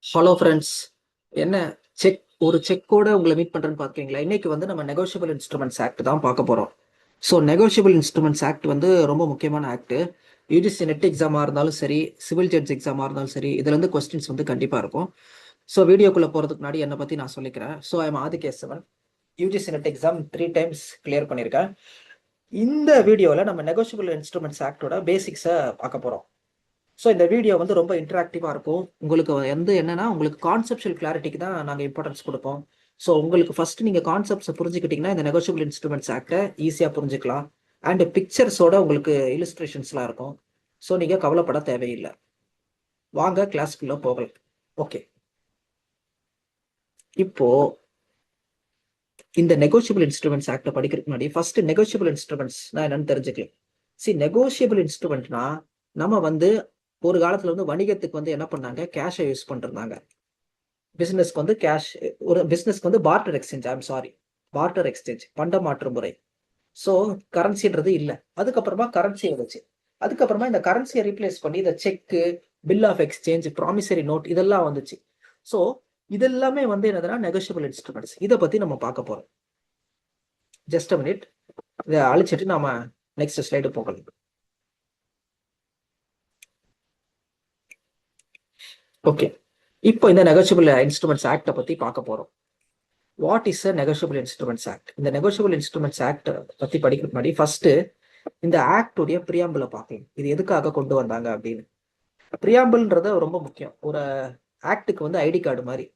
Hello friends. என்ன ஒரு செக்கோட உங்களை மீட் பண்ணுறேன்னு பார்க்குறீங்களா? இன்னைக்கு வந்து நம்ம நெகோஷியபிள் இன்ஸ்ட்ருமெண்ட்ஸ் ஆக்ட் தான் பார்க்க போகிறோம். ஸோ நெகோஷியபிள் இன்ஸ்ட்ருமெண்ட்ஸ் ஆக்ட் வந்து ரொம்ப முக்கியமான ஆக்ட். யூஜிசி நெட் எக்ஸாமாக இருந்தாலும் சரி, சிவில் ஜட்ஜ் எக்ஸாமாக இருந்தாலும் சரி, இதுலேருந்து கொஸ்டின்ஸ் வந்து கண்டிப்பாக இருக்கும். ஸோ வீடியோக்குள்ளே போகிறதுக்கு முன்னாடி என்னை பற்றி நான் சொல்லிக்கிறேன். So I am Adikesavan. UGC net exam 3 times clear பண்ணியிருக்கேன். இந்த வீடியோவில் நம்ம நெகோஷியபிள் இன்ஸ்ட்ருமெண்ட்ஸ் ஆக்டோட பேசிக்ஸை பார்க்க போகிறோம். ஸோ இந்த வீடியோ வந்து ரொம்ப இன்டராக்டிவாக இருக்கும். உங்களுக்கு என்னன்னா உங்களுக்கு கான்செப்ஷுவல் கிளாரிட்டிக்கு தான் நாங்கள் இம்பார்ட்டன்ஸ் கொடுப்போம். ஸோ உங்களுக்கு ஃபர்ஸ்ட் நீங்கள் கான்செப்ட்ஸை புரிஞ்சுக்கிட்டீங்கன்னா இந்த நெகோஷியபிள் இன்ஸ்ட்ருமெண்ட்ஸ் ஆக்டை ஈஸியாக புரிஞ்சுக்கலாம். அண்ட் பிக்சர்ஸோட உங்களுக்கு இலிஸ்ட்ரேஷன்ஸ்லாம் இருக்கும். ஸோ நீங்கள் கவலைப்பட தேவையில்லை. வாங்க கிளாஸ்க்குள்ளே போகலாம். ஓகே, இப்போ இந்த நெகோஷியபிள் இன்ஸ்ட்ருமெண்ட்ஸ் ஆக்டை படிக்கிறதுக்கு முன்னாடி ஃபர்ஸ்ட் நெகோஷியபிள் இன்ஸ்ட்ருமெண்ட்ஸ் நான் என்னன்னு தெரிஞ்சுக்கலாம். நெகோஷியபிள் இன்ஸ்ட்ருமெண்ட்னா நம்ம வந்து ஒரு காலத்துல வந்து வணிகத்துக்கு வந்து என்ன பண்ணாங்க, கேஷை யூஸ் பண்ணிருந்தாங்க. பிசினஸ்க்கு வந்து கேஷ், ஒரு பிசினஸ்க்கு வந்து partner exchange, I'm sorry, partner exchange, பண்ட மாற்று முறை. ஸோ கரன்சின்றது இல்லை. அதுக்கப்புறமா கரன்சி வந்துச்சு. அதுக்கப்புறமா இந்த கரன்சியை ரீப்ளேஸ் பண்ணி இந்த cheque, bill of exchange, promissory note இதெல்லாம் வந்துச்சு. ஸோ இதெல்லாமே வந்து என்னதுன்னா நெகோஷியபிள் இன்ஸ்ட்ருமெண்ட்ஸ். இதை பத்தி நம்ம பார்க்க போறோம். ஜஸ்ட் அ மினிட், இதை அழிச்சிட்டு நாம நெக்ஸ்ட் ஸ்லைடு போகலாம். ஓகே, இப்போ இந்த நெகோஷியபிள் இன்ஸ்ட்ருமெண்ட்ஸ் ஆக்டை பத்தி பார்க்க போறோம். What is a negotiable instruments act? இந்த நெகோஷியபிள் இன்ஸ்ட்ருமெண்ட்ஸ் ஆக்ட் பத்தி படிக்கிறதுக்கு முன்னாடி ஃபர்ஸ்ட் இந்த ஆக்டுடைய பிரியாம்பிளை பார்க்கலாம். இது எதுக்காக கொண்டு வந்தாங்க அப்படின்னு. பிரியாம்பிள்ன்றது ரொம்ப முக்கியம். ஒரு ஆக்டுக்கு வந்து ஐடி கார்டு மாதிரி,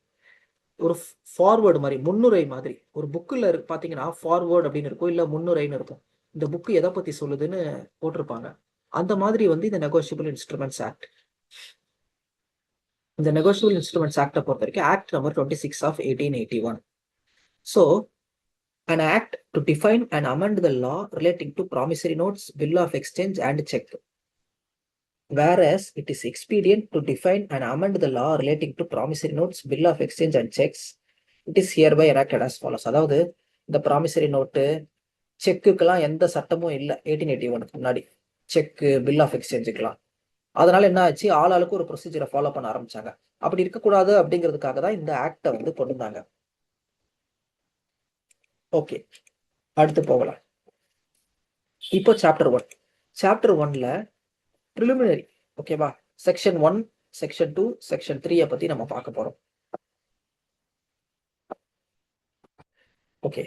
ஒரு ஃபார்வேர்டு மாதிரி, முன்னுரை மாதிரி. ஒரு புக்கில் பார்த்தீங்கன்னா ஃபார்வேர்டு அப்படின்னு இருக்கும், இல்லை முன்னுரைன்னு இருக்கும். இந்த புக்கு எதை பத்தி சொல்லுதுன்னு போட்டிருப்பாங்க. அந்த மாதிரி வந்து இந்த நெகோஷியபிள் இன்ஸ்ட்ருமெண்ட்ஸ் ஆக்ட். இந்த நெகோஷியபிள் இன்ஸ்ட்ருமெண்ட்ஸ் ஆக்டை பொறுத்த வரைக்கும் act number 26 of 1881. So an act to define and amend the law relating to promissory notes, bill of exchange and check. Whereas it is expedient to define and amend the law relating to promissory notes, bill of exchange and checks, it is hereby enacted as follows. அதாவது இந்த promissory note, செக்குக்கெல்லாம் எந்த சட்டமும் இல்லை 1881 முன்னாடி, செக்கு, bill of எக்ஸ்சேஞ்சுக்கெல்லாம். அதனால என்ன ஆச்சு, ஆளுக்கு ஒரு ப்ரொசீஜரை ஃபாலோ பண்ண ஆரம்பிச்சாங்க. அப்படி இருக்கக்கூடாது அப்படிங்கிறதுக்காக தான் இந்த ஆக்டை வந்து கொண்டு வந்தாங்க. ஓகே, அடுத்து போகலாம். இப்போ சாப்டர் 1. சாப்டர் 1ல ப்ரிலிமினரி, ஓகேவா, செக்ஷன் 1, செக்ஷன் 2, செக்ஷன் 3 பத்தி நம்ம பார்க்க போறோம். ஓகே,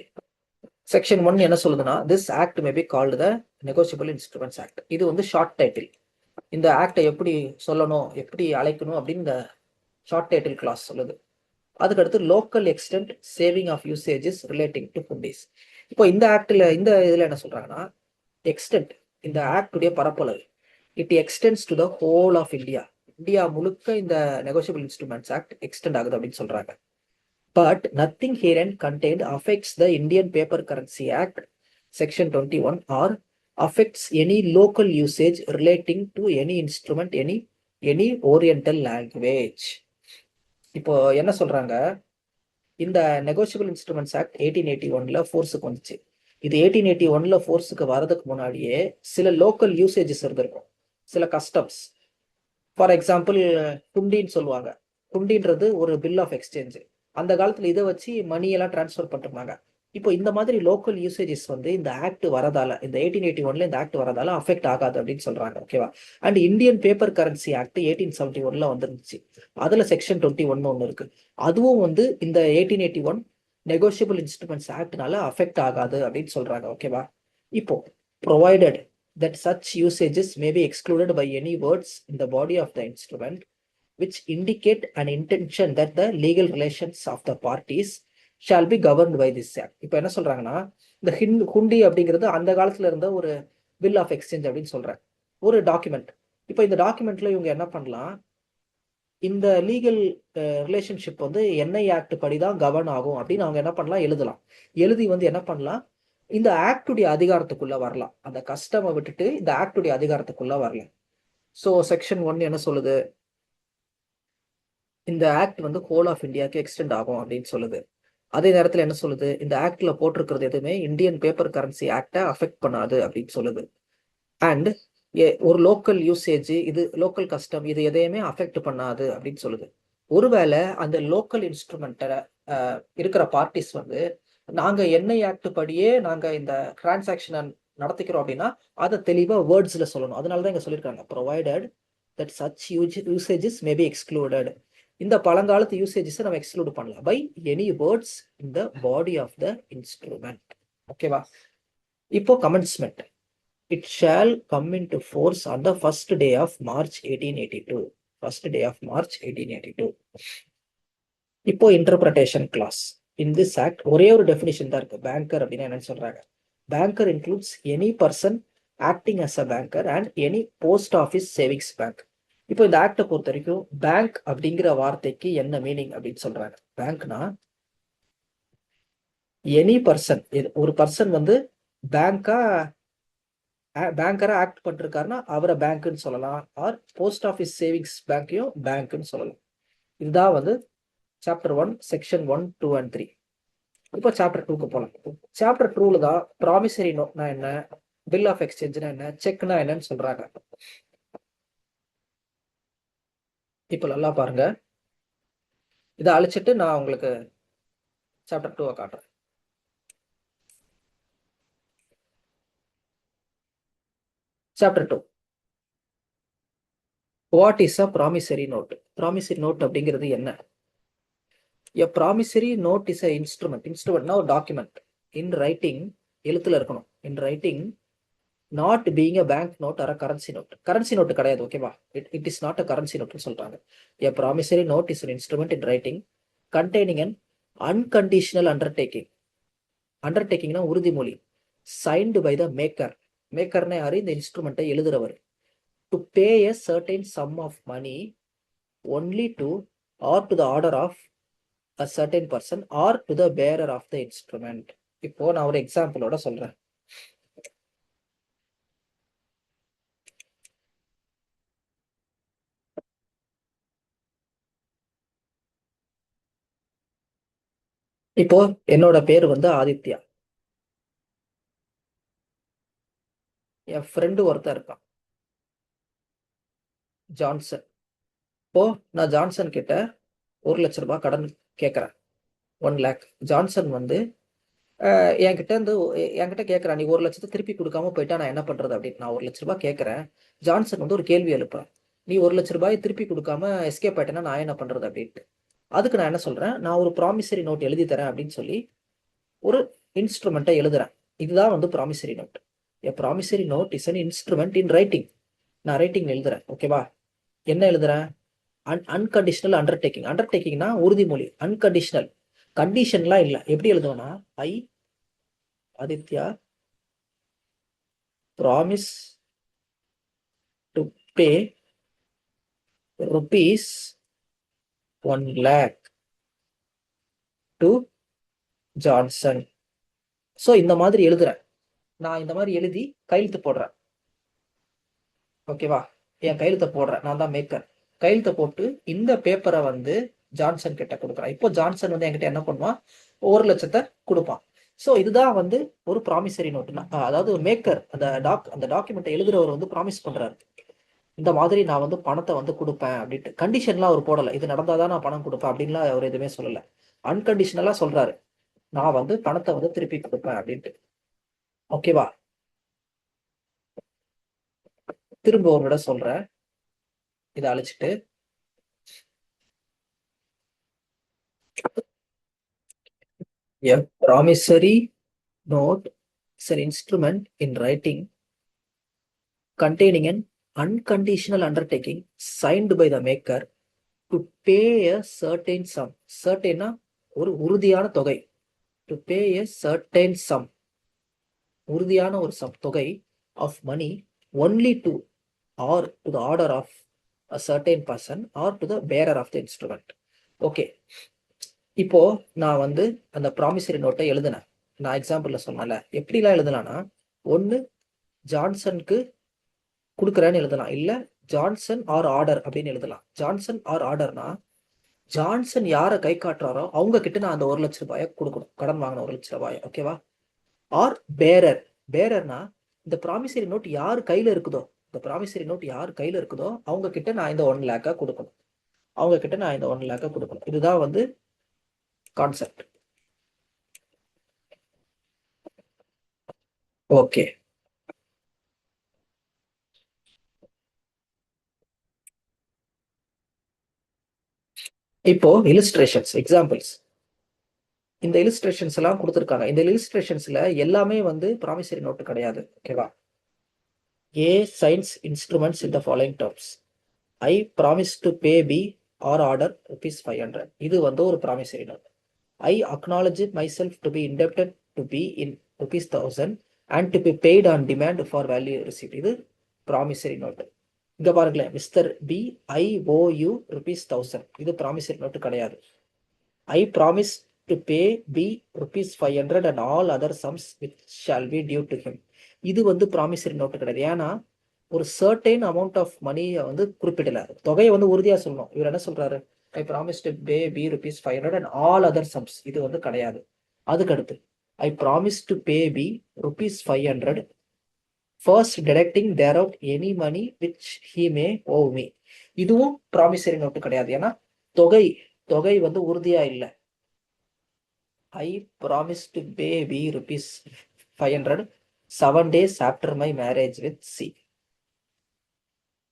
செக்ஷன் 1 என்ன சொல்லுதுன்னா, this act may be called the negotiable instruments act. இது வந்து ஷார்ட் டைட்டில். இந்த ஆக்டை எப்படி சொல்லணும், எப்படி அழைக்கணும் அப்படின்னு இந்த ஷார்ட் டைட்டில் கிளாஸ் சொல்லுது. அதுக்கடுத்து local extent saving of usages relating to hundis. இப்போ இந்த ஆக்டில், இந்த இதில் என்ன சொல்றாங்கன்னா, எக்ஸ்டென்ட், இந்த ஆக்டுடைய பரப்பளவு, it extends to the whole of India. India முழுக்க இந்த நெகோஷியபிள் இன்ஸ்ட்ருமெண்ட்ஸ் ஆக்ட் எக்ஸ்டெண்ட் ஆகுது அப்படின்னு சொல்றாங்க. But nothing here contained affects the Indian paper currency act section 21 or affects any local usage relating to any instrument, any oriental language. இப்போ என்ன சொல்றாங்க, இந்த negotiable instruments act 1881ல ஃபோர்ஸுக்கு வந்துச்சு. இது 1881ல ஃபோர்ஸுக்கு வரதுக்கு முன்னாடியே சில லோக்கல் யூசேஜஸ் இருந்திருக்கும், சில கஸ்டம்ஸ். ஃபார் எக்ஸாம்பிள், குண்டின்னு சொல்லுவாங்க. குண்டின்றது ஒரு பில் ஆஃப் எக்ஸ்சேஞ்ச். அந்த காலத்துல இதை வச்சு மணியெல்லாம் டிரான்ஸ்ஃபர் பண்ணிருந்தாங்க. இப்போ இந்த மாதிரி லோக்கல் யூசேஜஸ் வந்து இந்த ஆக்ட் வரதால, இந்த 1881ல இந்த ஆக்ட் வரதால அஃபெக்ட் ஆகாது அப்படின்னு சொல்றாங்க. ஓகேவா. And Indian paper currency act 1871ல வந்துருந்துச்சு. அதுல செக்ஷன் 21 ஒன்று இருக்கு. அதுவும் வந்து இந்த 1881 நெகோஷியபிள் இன்ஸ்ட்ருமெண்ட்ஸ் ஆக்ட்னால அஃபெக்ட் ஆகாது அப்படின்னு சொல்றாங்க. ஓகேவா. இப்போ provided that such usages may be excluded by any words in the body of the instrument which indicate an intention that the legal relations of the parties shall be governed by this act. இப்போ என்ன சொல்றாங்கன்னா, இந்த ஹுண்டி அப்படிங்கிறது அந்த காலத்துல இருந்த ஒரு bill of exchange அப்படின்னு சொல்றாங்க, ஒரு டாக்குமெண்ட். இப்போ இந்த டாக்குமெண்ட்ல இவங்க என்ன பண்ணலாம், இந்த லீகல் ரிலேஷன்ஷிப் வந்து என்ஐ ஆக்ட் படிதான் கவர்ன் ஆகும் அப்படின்னு அவங்க என்ன பண்ணலாம், எழுதலாம். எழுதி வந்து என்ன பண்ணலாம், இந்த ஆக்டுடைய அதிகாரத்துக்குள்ள வரலாம். அந்த கஸ்டமை விட்டுட்டு இந்த ஆக்டுடைய அதிகாரத்துக்குள்ள வரலாம். ஸோ செக்ஷன் 1 என்ன சொல்லுது, இந்த ஆக்ட் வந்து ஹோல் ஆஃப் இந்தியாவுக்கு எக்ஸ்டெண்ட் ஆகும் அப்படின்னு சொல்லுது. அதே நேரத்தில் என்ன சொல்லுது, இந்த ஆக்ட்ல போட்டிருக்கிறது எதுவுமே இந்தியன் பேப்பர் கரன்சி ஆக்டை அஃபெக்ட் பண்ணாது அப்படின்னு சொல்லுது. அண்ட் ஒரு லோக்கல் யூசேஜ், இது லோக்கல் கஸ்டம், இது எதையுமே அஃபெக்ட் பண்ணாது அப்படின்னு சொல்லுது. ஒருவேளை அந்த லோக்கல் இன்ஸ்ட்ருமெண்ட்டை இருக்கிற பார்ட்டிஸ் வந்து நாங்க என்ஐ ஆக்ட் படியே நாங்க இந்த டிரான்சாக்ஷனை நடத்திக்கிறோம் அப்படின்னா அதை தெளிவா வேர்ட்ஸ்ல சொல்லணும். அதனாலதான் இங்க சொல்லியிருக்காங்க provided that such usages may be excluded. இந்த பழங்காலத்து யூசேஜஸ் நம்ம எக்ஸ்க்ளூட் பண்ணலாம் by any words in the body of the instrument. ஓகேவா? இப்போ commencement. It shall come into force on the first day of March 1882. First day of March 1882. இப்போ interpretation clause. In this act ஒரே ஒரு definition தான் இருக்கு. Banker அப்படின்னா என்னன்னு சொல்றாங்க? Banker includes any person acting as a banker and any post office savings bank. இப்போ இந்த ஆக்டை பொறுத்த வரைக்கும் பேங்க் அப்படிங்கிற வார்த்தைக்கு என்ன மீனிங் அப்படின்னு சொல்றாங்க? பேங்க்னா எனி பர்சன், ஒரு பர்சன் வந்து பேங்கரா ஆக்ட் பண்ணிருக்காருன்னா அவரை பேங்க்னு சொல்லலாம். ஆர் போஸ்ட் ஆஃபீஸ் சேவிங்ஸ் பேங்கையும் பேங்க்னு சொல்லலாம். இதுதான் வந்து சாப்டர் 1 செக்ஷன் 1, 2 and 3. இப்போ சாப்டர் 2க்கு போகலாம். சாப்டர் 2ல தான் ப்ராமிசரி நோட்னா என்ன, பில் ஆஃப் எக்ஸ்சேஞ்ச்னா என்ன, செக்னா என்னன்னு சொல்றாங்க. இப்போ நல்லா பாருங்க. இதை அழிச்சிட்டு நான் உங்களுக்கு சாப்டர் 2 காட்டுறேன். Chapter 2. What is a promissory note? Promissory note அப்படிங்கிறது என்ன? A promissory note is a instrument. Instrumentனா ஒரு டாக்குமெண்ட். இன் ரைட்டிங், எழுத்துல இருக்கணும். In writing, not being a bank note or a currency note. Currency note கிடையாது. ஓகேவா? It is not a currency நோட்னு சொல்றாங்க. A promissory note is an instrument in writing containing an unconditional undertaking. அண்டர்டேக்கிங்னா உறுதிமொழி. signed by the maker. மேக்கர்னா யாரு? இந்த இன்ஸ்ட்ருமெண்ட்டை எழுதுறவர். to pay a certain sum of money only to or to the order of a certain person or to the bearer of the instrument. இப்போ நான் ஒரு எக்ஸாம்பிளோட சொல்றேன். இப்போ என்னோட பேர் வந்து ஆதித்யா. என் ஃப்ரெண்டு ஒருத்தர் இருக்கான், ஜான்சன். இப்போ நான் ஜான்சன் கிட்ட 1,00,000 ரூபாய் கடன் கேட்கறேன். 1 lakh. ஜான்சன் வந்து என்கிட்ட கேட்கறான், நீ 1,00,000 திருப்பி கொடுக்காம போயிட்டா நான் என்ன பண்றது அப்படின்னு. நான் 1,00,000 ரூபாய் கேட்கறேன். ஜான்சன் வந்து ஒரு கேள்வி எழுப்புறான், நீ 1,00,000 ரூபாய் திருப்பி கொடுக்காம எஸ்கேப் ஆயிட்டேன்னா நான் என்ன பண்றது அப்படின்ட்டு. அதுக்கு நான் என்ன சொல்றேன், நான் ஒரு ப்ராமிசரி நோட் எழுதி தரேன் அப்படின்னு சொல்லி ஒரு இன்ஸ்ட்ருமெண்ட்டை எழுதுறேன். இதுதான் வந்து promissory note. A promissory note is an instrument in writing. நான் ரைட்டிங் எழுதுறேன். ஓகேவா? என்ன எழுதுறேன்? Unconditional undertaking. அண்டர்டேக்கிங்னா உறுதிமொழி. அன்கண்டிஷனல், கண்டிஷன்லாம் இல்லை. எப்படி எழுதுவேன்னா, I Aditya promise to pay rupees 1 lakh to Johnson. So இந்த மாதிரி எழுதுறேன். நான் இந்த மாதிரி எழுதி கையெழுத்து போடுறேன். ஓகேவா? என் கையெழுத்தை போடுறேன். நான் தான் மேக்கர். கையெழுத்தை போட்டு இந்த பேப்பரை வந்து ஜான்சன் கிட்ட கொடுக்குறேன். இப்போ ஜான்சன் வந்து என்கிட்ட என்ன பண்ணுவான், 1,00,000 கொடுப்பான். ஸோ இதுதான் வந்து ஒரு ப்ராமிசரி நோட்டுனா, அதாவது மேக்கர் அந்த டாக்குமெண்ட்டை எழுதுறவர் வந்து ப்ராமிஸ் பண்றாரு, இந்த மாதிரி நான் வந்து பணத்தை வந்து கொடுப்பேன் அப்படின்ட்டு. கண்டிஷன்லாம் அவர் போடலை, இது நடந்தாதான் நான் பணம் கொடுப்பேன் அப்படின்லாம் அவர் எதுவுமே சொல்லலை. அன்கண்டிஷனலா சொல்றாரு, நான் வந்து பணத்தை வந்து திருப்பி கொடுப்பேன் அப்படின்ட்டு. ஓகேவா? திரும்ப ஒரு விட சொல்றேன், இதை அழிச்சிட்டு a promissory note is an instrument in writing containing an unconditional undertaking signed by the maker to pay a certain sum. Certain ஒரு உறுதியான தொகை. to pay a certain sum, உறுதியான ஒரு தொகை of money only to or to the order of a certain person or to the bearer of the instrument. Okay, இப்போ நான் வந்து அந்த ப்ராமிசரி நோட்டை எழுதினேன். நான் எக்ஸாம்பிள்ல சொன்னல, எப்படிலாம் எழுதலாம்னா, ஒன்று ஜான்சனுக்கு கொடுக்குறேன்னு எழுதலாம், இல்லை ஜான்சன் ஆர் ஆர்டர் அப்படின்னு எழுதலாம். ஜான்சன் ஆர் ஆர்டர்னா, ஜான்சன் யாரை கை காட்டுறாரோ அவங்க கிட்ட நான் அந்த 1,00,000 ரூபாயை கொடுக்கணும், கடன் வாங்கின 1,00,000 ரூபாய். ஓகேவா? ஆர் பேரர். பேரர்னா, இந்த ப்ராமிசரி நோட் யார் கையில இருக்குதோ, இந்த ப்ராமிசரி நோட் யார் கையில இருக்குதோ அவங்க கிட்ட நான் இந்த 1 lakh கொடுக்கணும். அவங்க கிட்ட நான் இந்த 1 lakh கொடுக்கணும். இதுதான் வந்து கான்செப்ட். ஓகே, இப்போ இல்லஸ்ட்ரேஷன்ஸ் எக்ஸாம்பிள்ஸ். இந்த இல்லஸ்ட்ரேஷன்ஸ் எல்லாம் கொடுத்துருக்காங்க. இந்த இல்லஸ்ட்ரேஷன்ஸ்ல எல்லாமே வந்து ப்ராமிசரி நோட்டு கிடையாது. ஓகேவா? A signs instruments in the following terms. I promise to pay B or order ₹500. இது வந்து ஒரு promissory note. I acknowledge myself to be indebted to B in ₹1000 and to be paid on demand for value received. இது promissory note. இங்க பாருங்களேன், mister B I O U ₹1000. இது promissory note கிடையாது. I promise to pay B ₹500 and all other sums which shawl be due to him. இது வந்து promissory note கிடையாது. ஏன்னா ஒரு சர்டைன் அமௌண்ட் ஆஃப் மணியை வந்து குறிப்பிடல, தொகையை வந்து உறுதியா சொல்லணும். இவர் என்ன சொல்றாரு? I promise to pay B ₹500 and all other sums. இது வந்து கிடையாது. அதுக்கு அடுத்து I promise to pay B ₹500 first deducting thereout any money which he may owe me. இதுவும் ப்ராமிசரி நோட்டு கிடையாது. ஏன்னா தொகை தொகை வந்து உறுதியா இல்லை. I promise to pay B ₹500 7 days after my marriage with C.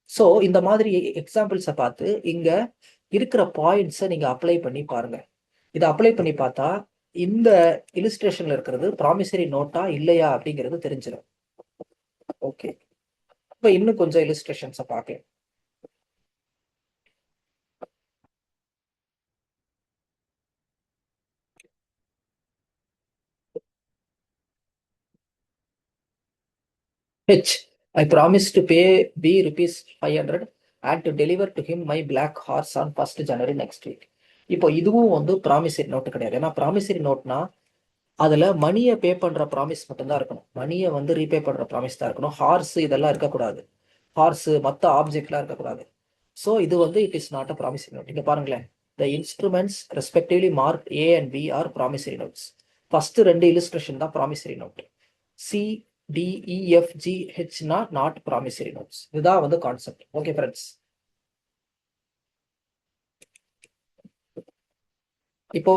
So இந்த மாதிரி எக்ஸாம்பிள்ஸை பார்த்து இங்க இருக்கிற பாயிண்ட்ஸை நீங்க அப்ளை பண்ணி பாருங்க. இதை அப்ளை பண்ணி பார்த்தா இந்த இல்லஸ்ட்ரேஷன்ல இருக்கிறது ப்ராமிசரி நோட்டா இல்லையா அப்படிங்கிறது தெரிஞ்சிடும். ஓகே, இப்போ இன்னும் கொஞ்சம் இல்லஸ்ட்ரேஷன்ஸை பார்க்கலாம். H. I promise to pay B ₹500 and to deliver to him my black horse on 1st January next week. இப்போ இதுவும் வந்து ப்ராமிசரி நோட்டு கிடையாது. ஏன்னா ப்ராமிசரி நோட்னா அதுல மணியை பே பண்ற ப்ராமிஸ் மட்டும்தான் இருக்கணும். மணியை வந்து ரீபே பண்ற ப்ராமிஸ் தான் இருக்கணும். ஹார்ஸ் இதெல்லாம் இருக்கக்கூடாது. ஹார்ஸ் மற்ற ஆப்ஜெக்ட்லாம் இருக்கக்கூடாது. ஸோ இது வந்து it is not a promissory note. இங்க பாருங்களேன், the instruments respectively marked A and B are promissory notes. First 2 illustration தான் ப்ராமிசரி நோட். சி DEFGHனா நாட் ப்ராமிசரி நோட்ஸ். இதுதான் வந்து கான்செப்ட். ஓகே ஃப்ரெண்ட்ஸ், இப்போ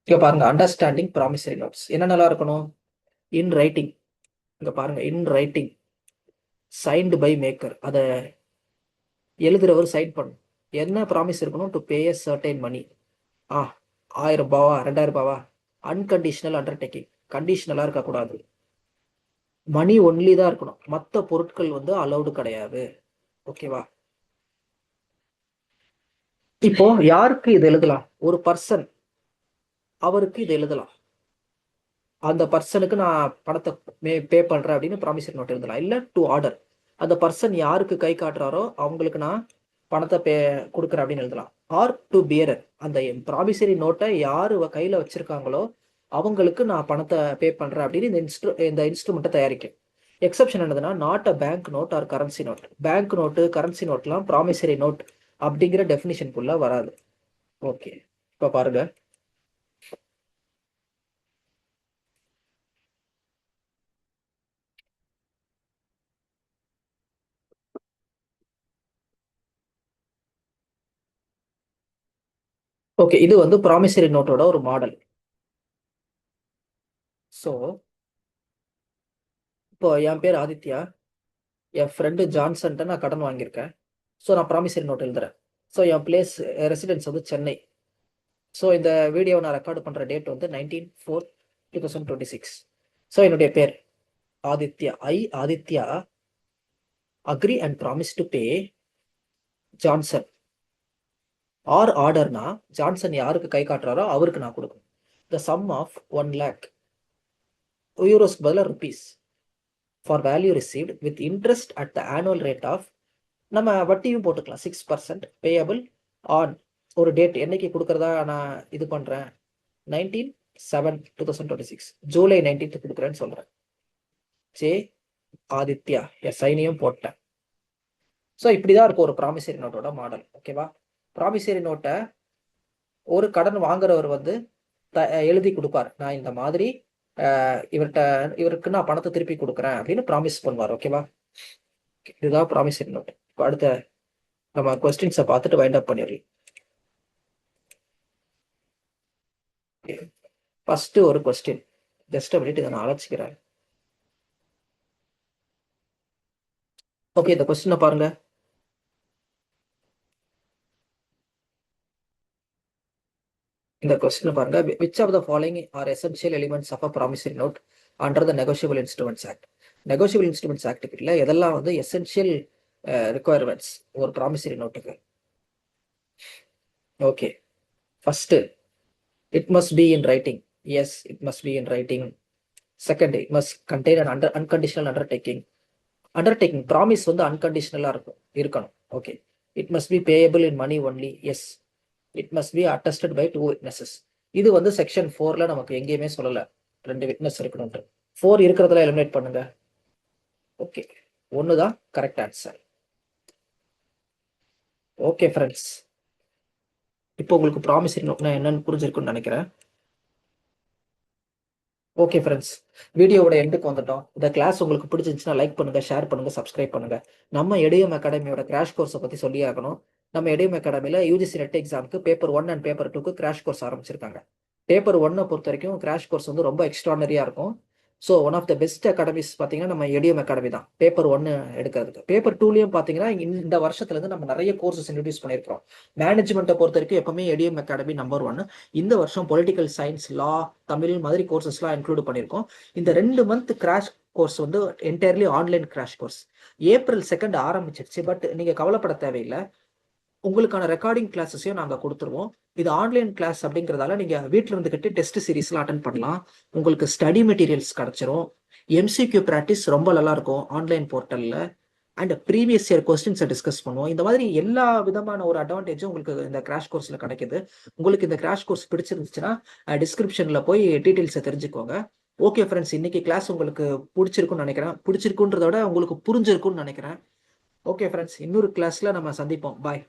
இங்க பாருங்க, அண்டர்ஸ்டாண்டிங் ப்ராமிசரி நோட்ஸ் என்னென்னலாம் இருக்கணும். இன் ரைட்டிங், இங்க பாருங்க, in writing signed by maker, அதை எழுதுறவர் சைன் பண்ணணும். என்ன ப்ராமிஸ் இருக்கணும்? To pay a certain money. 1000 Rupala 2000 Rupala? Unconditional undertaking, கண்டிஷனலா இருக்கக்கூடாது. மணி ஒன்லி தான் இருக்கணும். மற்ற பொருட்கள் வந்து அலௌடு கிடையாது. ஓகேவா? இப்போ யாருக்கு இது எழுதலாம்? ஒரு பர்சன், அவருக்கு இது எழுதலாம். அந்த பர்சனுக்கு நான் பணத்தை பே பண்றேன் அப்படின்னு ப்ராமிசரி நோட் எழுதலாம். இல்ல டு ஆர்டர், அந்த பர்சன் யாருக்கு கை காட்டுறாரோ அவங்களுக்கு நான் பணத்தை கொடுக்குறேன் அப்படின்னு எழுதலாம். ஆர் டு பியரர், அந்த ப்ராமிசரி நோட்டை யாரு கையில வச்சிருக்காங்களோ அவங்களுக்கு நான் பணத்தை பே பண்றேன் அப்படின்னு இந்த இன்ஸ்ட்ருமெண்ட்டை தயாரிக்கும். எக்ஸப்ஷன் என்னதுன்னா, not a bank note or currency note. Bank note currency நோட்லாம் ப்ராமிசரி நோட் அப்படிங்கிற டெஃபினிஷனுக்குள்ள வராது. ஓகே, இப்போ பாருங்க. ஓகே, இது வந்து ப்ராமிசரி நோட்டோட ஒரு மாடல். ஸோ இப்போ என் பேர் ஆதித்யா, என் ஃப்ரெண்டு ஜான்சன்ட்ட நான் கடன் வாங்கியிருக்கேன். ஸோ நான் ப்ராமிசரி நோட் எழுதுறேன். ஸோ என் பிளேஸ் ரெசிடென்ஸ் வந்து சென்னை. ஸோ இந்த வீடியோவை நான் ரெக்கார்டு பண்ணுற டேட் வந்து 19/4/2026. ஸோ என்னுடைய பேர் Aditya. Aditya agree and promise to pay Johnson. Or ஆர்டர்னா ஜான்சன் யாருக்கு கை காட்டுறாரோ அவருக்கு நான் கொடுக்கணும். த சம் ஆஃப் 1 lakh யூரோஸ்க்கு பதிலாக rupees for value received with interest at the annual rate of, நம்ம வட்டியும் போட்டுக்கலாம், 6% பேயபிள் ஆன், ஒரு டேட் என்னைக்கு கொடுக்குறதா நான் இது பண்ணுறேன், 19/7/2026, ஜூலை 19 கொடுக்குறேன்னு சொல்கிறேன். ஜே ஆதித்யா, என் சைனையும் போட்டேன். ஸோ இப்படிதான் இருக்கும் ஒரு ப்ராமிசரி நோட்டோட மாடல். ஓகேவா? ப்ராமிசரி நோட்டை ஒரு கடன் வாங்குறவர் வந்து எழுதி கொடுப்பார். நான் இந்த மாதிரி இவருக்கு நான் பணத்தை திருப்பி கொடுக்குறேன் அப்படின்னு ப்ராமிஸ் பண்ணுவார். ஓகேவா? இதுதான் ப்ராமிசரி நோட். இப்போ அடுத்த நம்ம கொஸ்டின்ஸை பார்த்துட்டு வைண்ட் அப் பண்ணிடலாம். ஃபர்ஸ்ட் ஒரு கொஸ்டின் ஜஸ்ட் அப்படின்ட்டு இதை நான் அழைச்சிக்கிறேன். ஓகே, இந்த கொஸ்டினை பாருங்க. இந்த கொஸ்டினை பாருங்க. Which of the following are essential elements of a promissory note under the negotiable instruments act? Negotiable instruments act இருக்குல்ல, இதெல்லாம் வந்து எசென்ஷியல் ரிக்குவயர்மெண்ட்ஸ் ஒரு ப்ராமிசரி நோட்டுக்கு. Okay, first it must be in writing. Yes, it must be in writing. Second, it must contain an unconditional undertaking. Undertaking promise வந்து unconditional இருக்கணும். Okay, it must be payable in money only. Yes, it must be attested by 2 witnesses. இது வந்து section 4ல நமக்கு எங்கேயுமே சொல்லல 2 witness இருக்கணும்ட்டு. 4 இருக்கிறதுல eliminate பண்ணுங்க. Okay, ஒண்ணுதான் கரெக்ட் ஆன்சர். ஓகே ஃப்ரெண்ட்ஸ், இப்போ உங்களுக்கு ப்ராமிசரி நோட்னா என்னன்னு புரிஞ்சிருக்குன்னு நினைக்கிறேன். ஓகே ஃப்ரெண்ட்ஸ், வீடியோவோட எண்டுக்கு வந்துட்டோம். இந்த கிளாஸ் உங்களுக்கு பிடிச்சிருந்துச்சுன்னா லைக் பண்ணுங்க, ஷேர் பண்ணுங்க, சப்ஸ்கிரைப் பண்ணுங்க. நம்ம எடிஎம் அகாடமியோட கிராஷ் கோர்ஸை பத்தி சொல்லி ஆகணும். நம்ம எடிஎம் அகாடமியில் யூஜிசி நெட் எக்ஸாமுக்கு பேப்பர் 1 அண்ட் பேப்பர் 2க்கு கிராஷ் கோர்ஸ் ஆரம்பிச்சிருக்காங்க. பேப்பர் 1 பொறுத்த வரைக்கும் கிராஷ் கோர்ஸ் வந்து ரொம்ப எக்ஸ்ட்ரானரியா இருக்கும். So one of the best academies பார்த்தீங்கன்னா நம்ம எடிஎம் அகாடமி தான் பேப்பர் 1 எடுக்கிறதுக்கு. பேப்பர் 2லையும் பார்த்தீங்கன்னா இந்த வருஷத்துலேருந்து நம்ம நிறைய கோர்சஸ் இன்ட்ரடியூஸ் பண்ணியிருக்கிறோம். மேனேஜ்மெண்ட்டை பொறுத்த வரைக்கும் எப்பவுமே எடிஎம் அகாடமி நம்பர் 1. இந்த வருஷம் பொலிட்டிக்கல் சயின்ஸ், லா, தமிழ் மாதிரி கோர்சஸ்லாம் இன்க்ளூட் பண்ணியிருக்கோம். இந்த 2 மந்த் கிராஷ் கோர்ஸ் வந்து entirely online crash course. April 2 ஆரம்பிச்சிருச்சு. பட் நீங்கள் கவலைப்பட தேவையில்லை, உங்களுக்கான ரெக்கார்டிங் கிளாஸஸையும் நாங்கள் கொடுத்துருவோம். இது ஆன்லைன் கிளாஸ் அப்படிங்கிறதால நீங்கள் வீட்டில் இருந்துக்கிட்டு டெஸ்ட் சீரீஸ்லாம் அட்டன் பண்ணலாம். உங்களுக்கு ஸ்டடி மெட்டீரியல்ஸ் கிடச்சிரும். எம்சிக்யூ ப்ராக்டிஸ் ரொம்ப நல்லா இருக்கும் ஆன்லைன் போர்ட்டலில். அண்ட் ப்ரீவியஸ் இயர் கொஸ்டின்ஸை டிஸ்கஸ் பண்ணுவோம். இந்த மாதிரி எல்லா விதமான ஒரு அட்வான்டேஜும் உங்களுக்கு இந்த கிராஷ் கோர்ஸில் கிடைக்குது. உங்களுக்கு இந்த கிராஷ் கோர்ஸ் பிடிச்சிருந்துச்சுன்னா டிஸ்கிரிப்ஷனில் போய் டீட்டெயில்ஸை தெரிஞ்சுக்கோங்க. ஓகே ஃப்ரெண்ட்ஸ், இன்னைக்கு கிளாஸ் உங்களுக்கு பிடிச்சிருக்குன்னு நினைக்கிறேன். பிடிச்சிருக்குன்றத விட உங்களுக்கு புரிஞ்சிருக்குன்னு நினைக்கிறேன். ஓகே ஃப்ரெண்ட்ஸ், இன்னொரு கிளாஸில் நம்ம சந்திப்போம். பாய்.